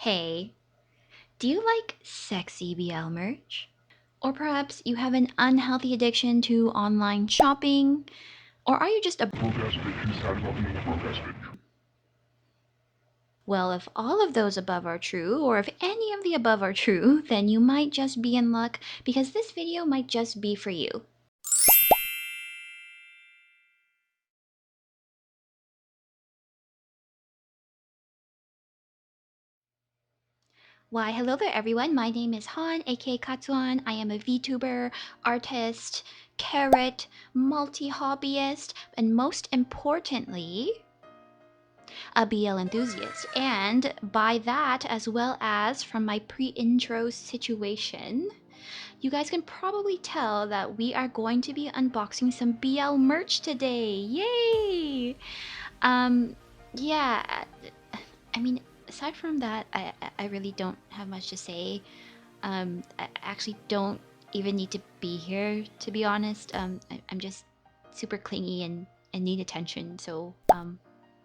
Hey, do you like sexy BL merch? Or perhaps you have an unhealthy addiction to online shopping? Or are you just a broke ass bitch who's sad about being a broke ass bitch? well, if all of those above are true, or if any of the above are true, then you might just be in luck because this video might just be for you. Why, hello there everyone, my name is Han, aka Katsuan. I am a VTuber, artist, carrot, multi-hobbyist, and most importantly, a BL enthusiast. And by that, as well as from my pre-intro situation, you guys can probably tell that we are going to be unboxing some BL merch today. Yay! Um, yeah, I mean, aside from that, I really don't have much to say. I actually don't even need to be here, to be honest. I'm just super clingy and need attention, so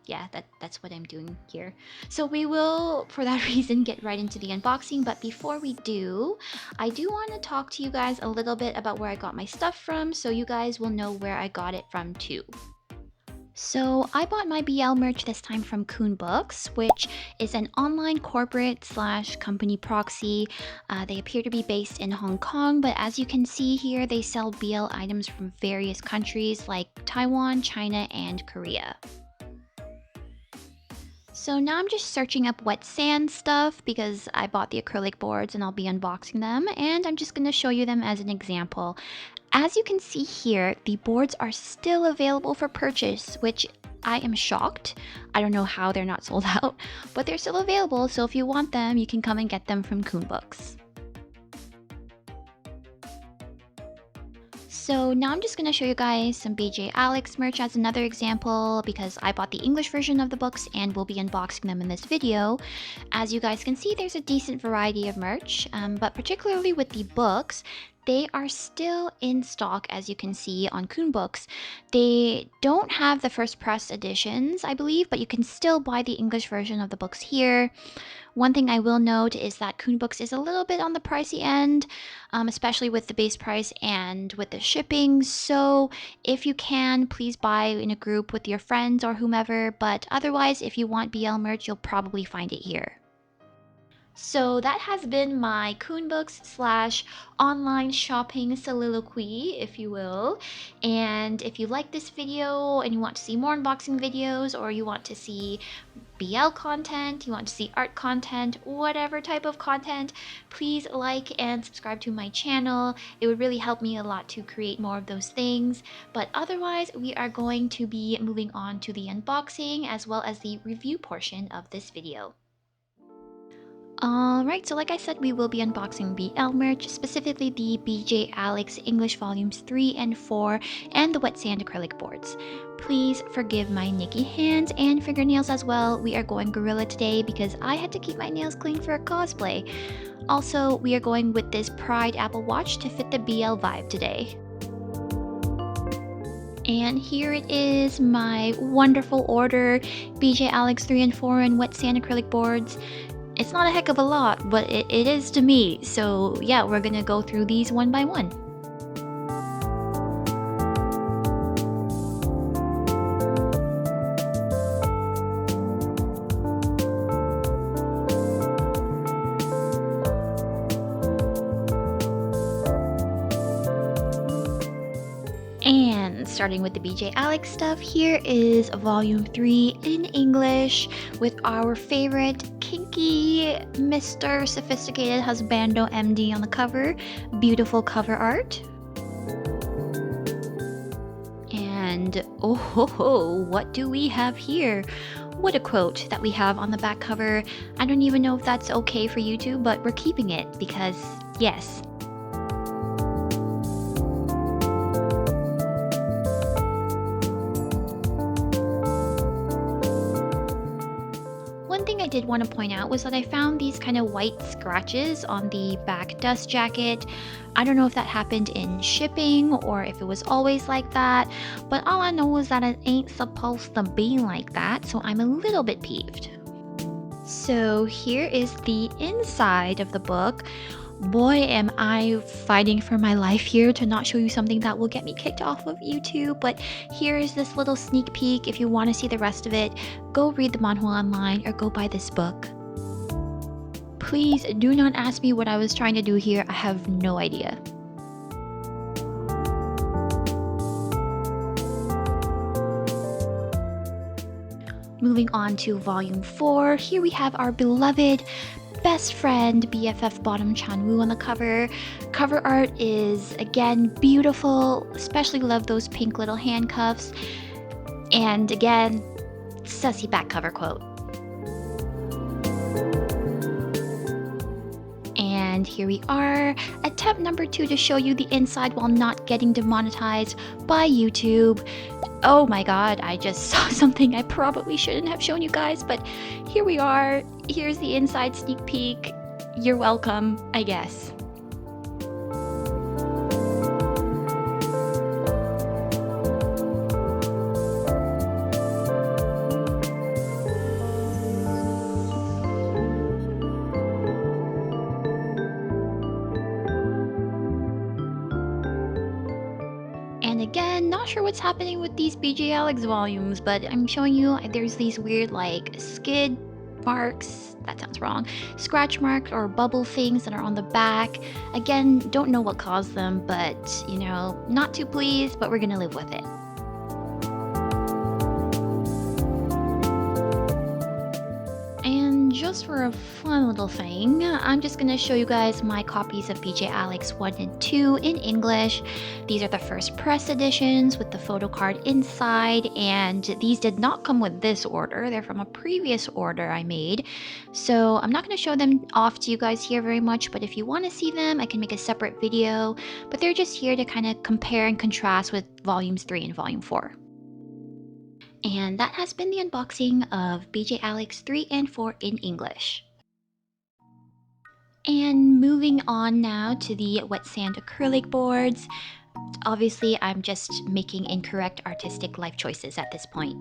yeah, that's what I'm doing here. So we will, for that reason, get right into the unboxing. But before we do, I do want to talk to you guys a little bit about where I got my stuff from, so you guys will know where I got it from too. So I bought my BL merch this time from Koonbooks, which is an online corporate slash company proxy. They appear to be based in Hong Kong, but as you can see here, they sell BL items from various countries like Taiwan, China, and Korea. So now I'm just searching up wet sand stuff because I bought the acrylic boards and I'll be unboxing them, and I'm just going to show you them as an example. As you can see here, the boards are still available for purchase, which I am shocked. I don't know how they're not sold out, but they're still available, so if you want them, you can come and get them from Koonbooks. So now I'm just going to show you guys some BJ Alex merch as another example because I bought the English version of the books and will be unboxing them in this video. As you guys can see, there's a decent variety of merch, but particularly with the books, they are still in stock, as you can see on Koonbooks. They don't have the first press editions, I believe, but you can still buy the English version of the books here. One thing I will note is that Koonbooks is a little bit on the pricey end, especially with the base price and with the shipping. So if you can, please buy in a group with your friends or whomever. But otherwise, if you want BL merch, you'll probably find it here. So that has been my Koonbooks slash online shopping soliloquy, if you will. And if you like this video and you want to see more unboxing videos, or you want to see BL content, you want to see art content, whatever type of content, please like and subscribe to my channel. It would really help me a lot to create more of those things. But otherwise, we are going to be moving on to the unboxing as well as the review portion of this video. Alright, so like I said, we will be unboxing BL merch, specifically the BJ Alex English Volumes 3 and 4 and the Wet Sand acrylic boards. Please forgive my nicky hands and fingernails as well. We are going gorilla today because I had to keep my nails clean for a cosplay. Also, we are going with this Pride Apple Watch to fit the BL vibe today. And here it is, my wonderful order, BJ Alex 3 and 4 and Wet Sand acrylic boards. It's not a heck of a lot, but it is to me. So yeah, we're gonna go through these one by one. And starting with the BJ Alex stuff, here is volume 3 in English with our favorite kinky Mr. Sophisticated Husbando MD on the cover. Beautiful cover art. And oh ho ho, what do we have here? What a quote that we have on the back cover. I don't even know if that's okay for YouTube, but we're keeping it because yes. One thing I did want to point out was that I found these kind of white scratches on the back dust jacket. I don't know if that happened in shipping or if it was always like that, but all I know is that it ain't supposed to be like that, so I'm a little bit peeved. So here is the inside of the book. Boy, am I fighting for my life here to not show you something that will get me kicked off of YouTube. But here is this little sneak peek. If you want to see the rest of it, go read the manhwa online or go buy this book. Please do not ask me what I was trying to do here. I have no idea. Moving on to volume 4, here we have our beloved best friend BFF Bottom Chanwoo on the cover. Cover art is again beautiful, especially love those pink little handcuffs. And again, sussy back cover quote. And here we are, attempt number 2 to show you the inside while not getting demonetized by YouTube. Oh my god, I just saw something I probably shouldn't have shown you guys, but here we are. Here's the inside sneak peek. You're welcome, I guess. And again, not sure what's happening with these BJ Alex volumes, but I'm showing you there's these weird like skid marks, that sounds wrong, scratch marks or bubble things that are on the back. Again, don't know what caused them, but you know, not too pleased, but we're gonna live with it. And just for a fun little thing, I'm just gonna show you guys my copies of BJ Alex 1 and 2 in English. These are the first press editions with the photo card inside, and these did not come with this order. They're from a previous order I made. So I'm not gonna show them off to you guys here very much, but if you wanna see them, I can make a separate video. But they're just here to kind of compare and contrast with volumes 3 and volume 4. And that has been the unboxing of BJ Alex 3 and 4 in English. And moving on now to the wet sand acrylic boards. Obviously, I'm just making incorrect artistic life choices at this point.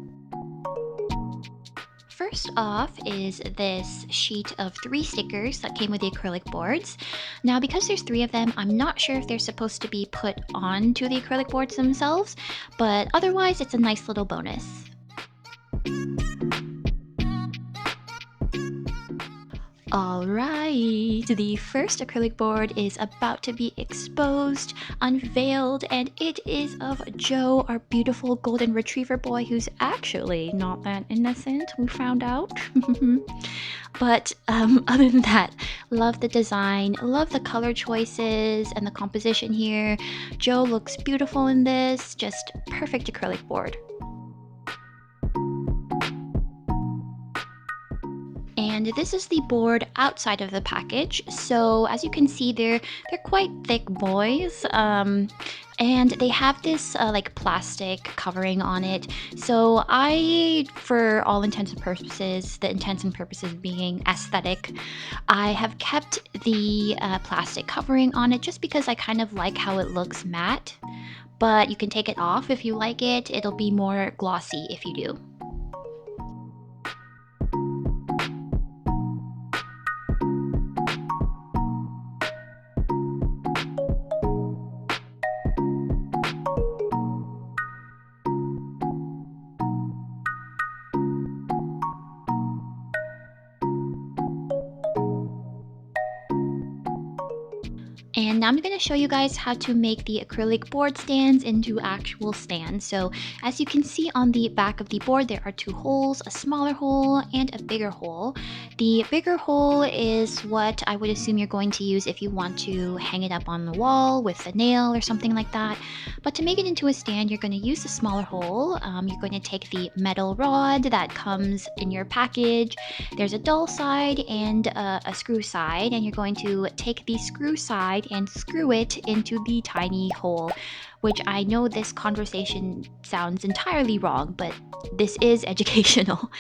First off is this sheet of 3 stickers that came with the acrylic boards. Now, because there's 3 of them, I'm not sure if they're supposed to be put onto the acrylic boards themselves, but otherwise it's a nice little bonus. Alright, the first acrylic board is about to be exposed, unveiled, and it is of Joe, our beautiful golden retriever boy who's actually not that innocent, we found out. But other than that, love the design, love the color choices and the composition here. Joe looks beautiful in this, just perfect acrylic board. And this is the board outside of the package. So as you can see, they're quite thick boys, and they have this like plastic covering on it. So I, for all intents and purposes, the intents and purposes being aesthetic, I have kept the plastic covering on it just because I kind of like how it looks matte. But you can take it off if you like it. It'll be more glossy if you do. And now I'm going to show you guys how to make the acrylic board stands into actual stands. So as you can see on the back of the board, there are 2 holes, a smaller hole and a bigger hole. The bigger hole is what I would assume you're going to use if you want to hang it up on the wall with a nail or something like that. But to make it into a stand, you're going to use the smaller hole. You're going to take the metal rod that comes in your package. There's a dull side and a screw side, and you're going to take the screw side and screw it into the tiny hole, which I know this conversation sounds entirely wrong, but this is educational.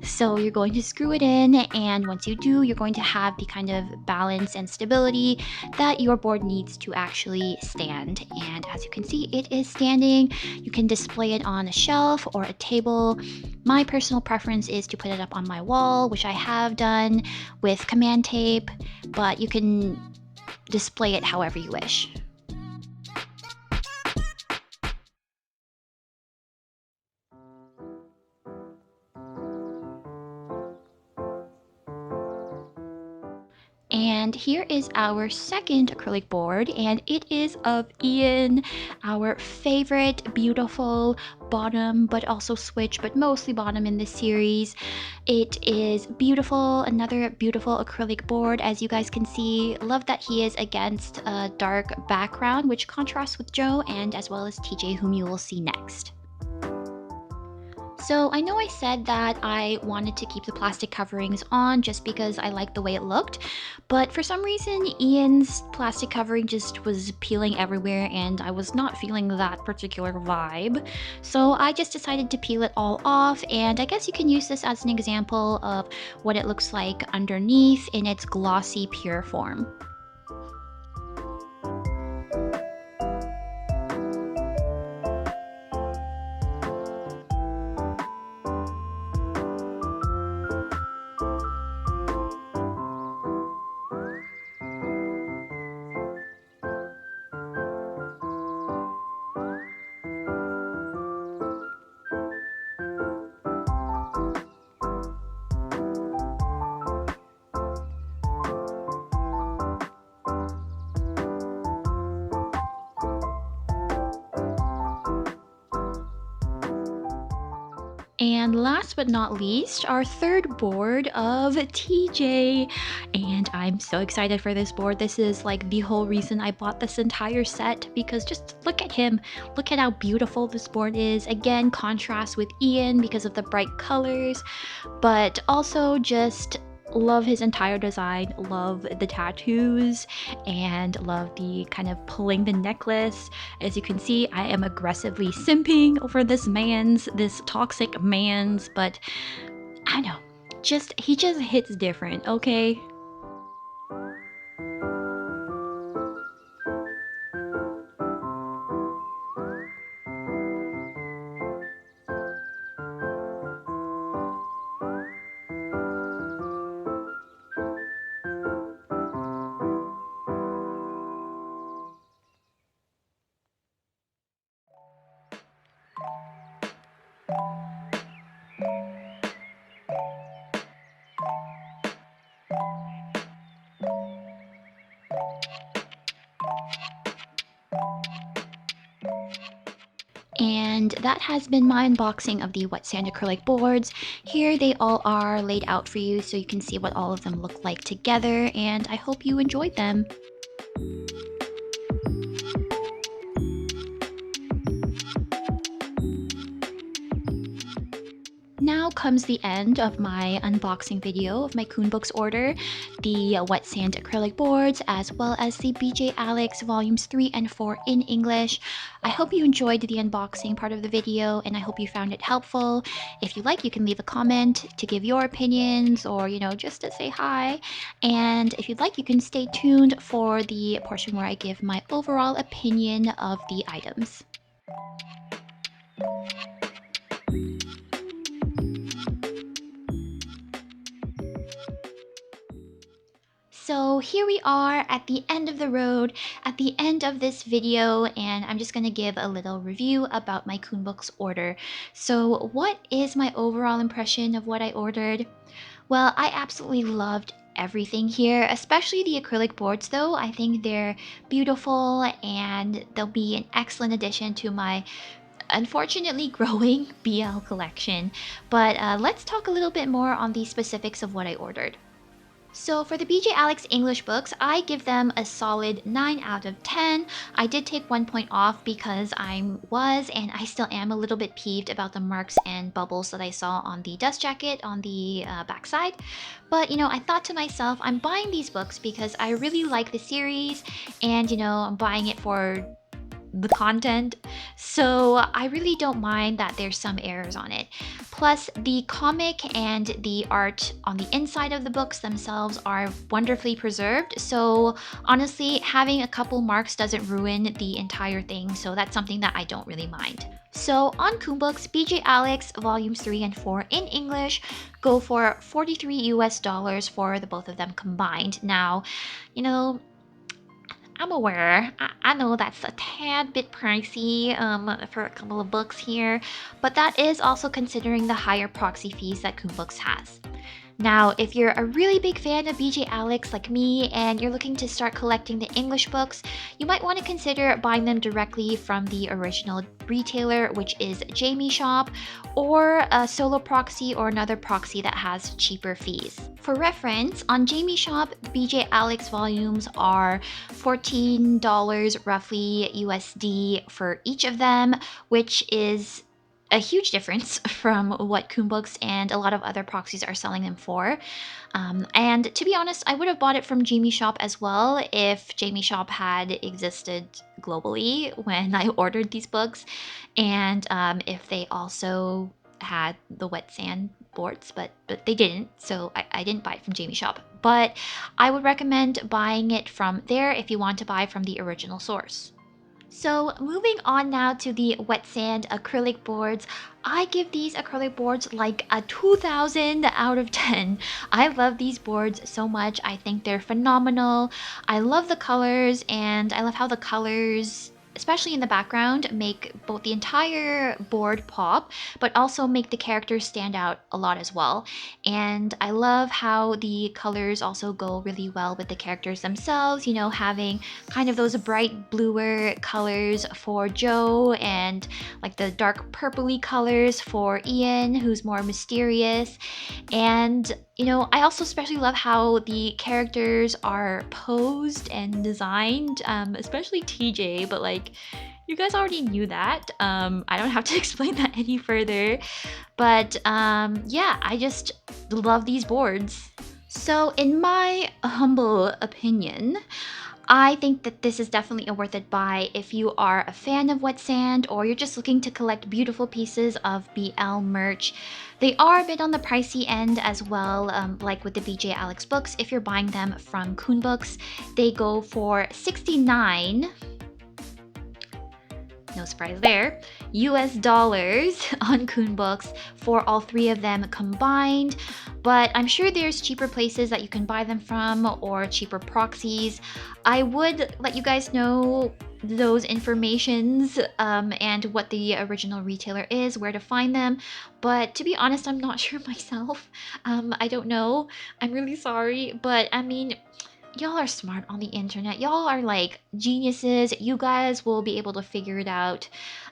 So you're going to screw it in, and once you do, you're going to have the kind of balance and stability that your board needs to actually stand. And as you can see, it is standing. You can display it on a shelf or a table. My personal preference is to put it up on my wall, which I have done with command tape, but you can display it however you wish. And here is our second acrylic board, and it is of Ian, our favorite beautiful bottom, but also switch, but mostly bottom in this series. It is beautiful, another beautiful acrylic board, as you guys can see. Love that he is against a dark background, which contrasts with Joe and as well as TJ, whom you will see next. So I know I said that I wanted to keep the plastic coverings on just because I liked the way it looked, but for some reason Ian's plastic covering just was peeling everywhere and I was not feeling that particular vibe. So I just decided to peel it all off, and I guess you can use this as an example of what it looks like underneath in its glossy pure form. And last but not least, our third board of TJ. And I'm so excited for this board. This is like the whole reason I bought this entire set, because just look at him. Look at how beautiful this board is. Again, contrast with Ian because of the bright colors, but also just love his entire design, love the tattoos, and love the kind of pulling the necklace. As you can see, I am aggressively simping over this toxic man's, but I don't know, he just hits different, okay? And that has been my unboxing of the wet sand acrylic boards. Here they all are laid out for you so you can see what all of them look like together, and I hope you enjoyed them. Now comes the end of my unboxing video of my Koonbooks order, the wet sand acrylic boards, as well as the BJ Alex volumes 3 and 4 in English. I hope you enjoyed the unboxing part of the video, and I hope you found it helpful. If you like, you can leave a comment to give your opinions, or just to say hi. And if you'd like, you can stay tuned for the portion where I give my overall opinion of the items. So here we are at the end of the road, at the end of this video, and I'm just going to give a little review about my Koonbooks order. So what is my overall impression of what I ordered? Well, I absolutely loved everything here, especially the acrylic boards though. I think they're beautiful and they'll be an excellent addition to my unfortunately growing BL collection. But let's talk a little bit more on the specifics of what I ordered. So for the BJ Alex English books, I give them a solid 9 out of 10. I did take 1 point off because I was and I still am a little bit peeved about the marks and bubbles that I saw on the dust jacket on the backside. But I thought to myself, I'm buying these books because I really like the series and I'm buying it for the content, so I really don't mind that there's some errors on it. Plus, the comic and the art on the inside of the books themselves are wonderfully preserved, so honestly, having a couple marks doesn't ruin the entire thing, so that's something that I don't really mind. So on Koonbooks, BJ Alex volumes 3 and 4 in English go for $43 for the both of them combined. Now, you know, I'm aware. I know that's a tad bit pricey for a couple of books here, but that is also considering the higher proxy fees that Koonbooks has. Now, if you're a really big fan of BJ Alex like me and you're looking to start collecting the English books, you might want to consider buying them directly from the original retailer, which is Jamie Shop, or a solo proxy or another proxy that has cheaper fees. For reference, on Jamie Shop, BJ Alex volumes are $14 roughly USD for each of them, which is a huge difference from what Koonbooks and a lot of other proxies are selling them for. And to be honest, I would have bought it from Jamie Shop as well if Jamie Shop had existed globally when I ordered these books, and if they also had the wet sand boards, but they didn't, so I didn't buy it from Jamie Shop. But I would recommend buying it from there if you want to buy from the original source. So moving on now to the wet sand acrylic boards, I give these acrylic boards like a 2000 out of 10. I love these boards so much. I think they're phenomenal. I love the colors and I love how the colors, especially in the background, make both the entire board pop, but also make the characters stand out a lot as well. And I love how the colors also go really well with the characters themselves, having kind of those bright bluer colors for Joe and like the dark purpley colors for Ian, who's more mysterious. And I also especially love how the characters are posed and designed, especially TJ, but like, you guys already knew that. I don't have to explain that any further. But yeah, I just love these boards. So, in my humble opinion, I think that this is definitely a worth it buy if you are a fan of wet sand or you're just looking to collect beautiful pieces of BL merch. They are a bit on the pricey end as well, like with the BJ Alex books. If you're buying them from Koonbooks, they go for 69, no surprise there, US dollars on Koonbooks for all three of them combined. But I'm sure there's cheaper places that you can buy them from or cheaper proxies. I would let you guys know those informations and what the original retailer is, where to find them. But to be honest, I'm not sure myself. I don't know. I'm really sorry. But I mean, y'all are smart on the internet. Y'all are like geniuses. You guys will be able to figure it out.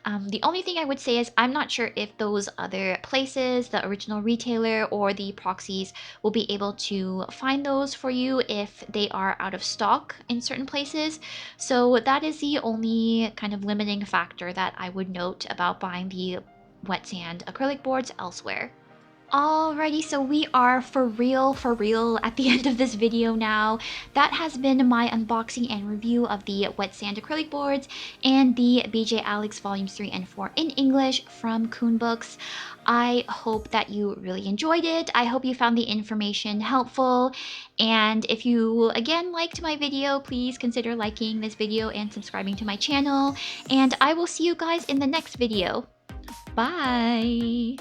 The only thing I would say is I'm not sure if those other places, the original retailer or the proxies, will be able to find those for you if they are out of stock in certain places. So that is the only kind of limiting factor that I would note about buying the wet sand acrylic boards elsewhere. Alrighty, so we are for real at the end of this video now. That has been my unboxing and review of the wet sand acrylic boards and the BJ Alex volumes 3 and 4 in English from Koonbooks. I hope that you really enjoyed it. I hope you found the information helpful. And if you again liked my video, please consider liking this video and subscribing to my channel. And I will see you guys in the next video. Bye!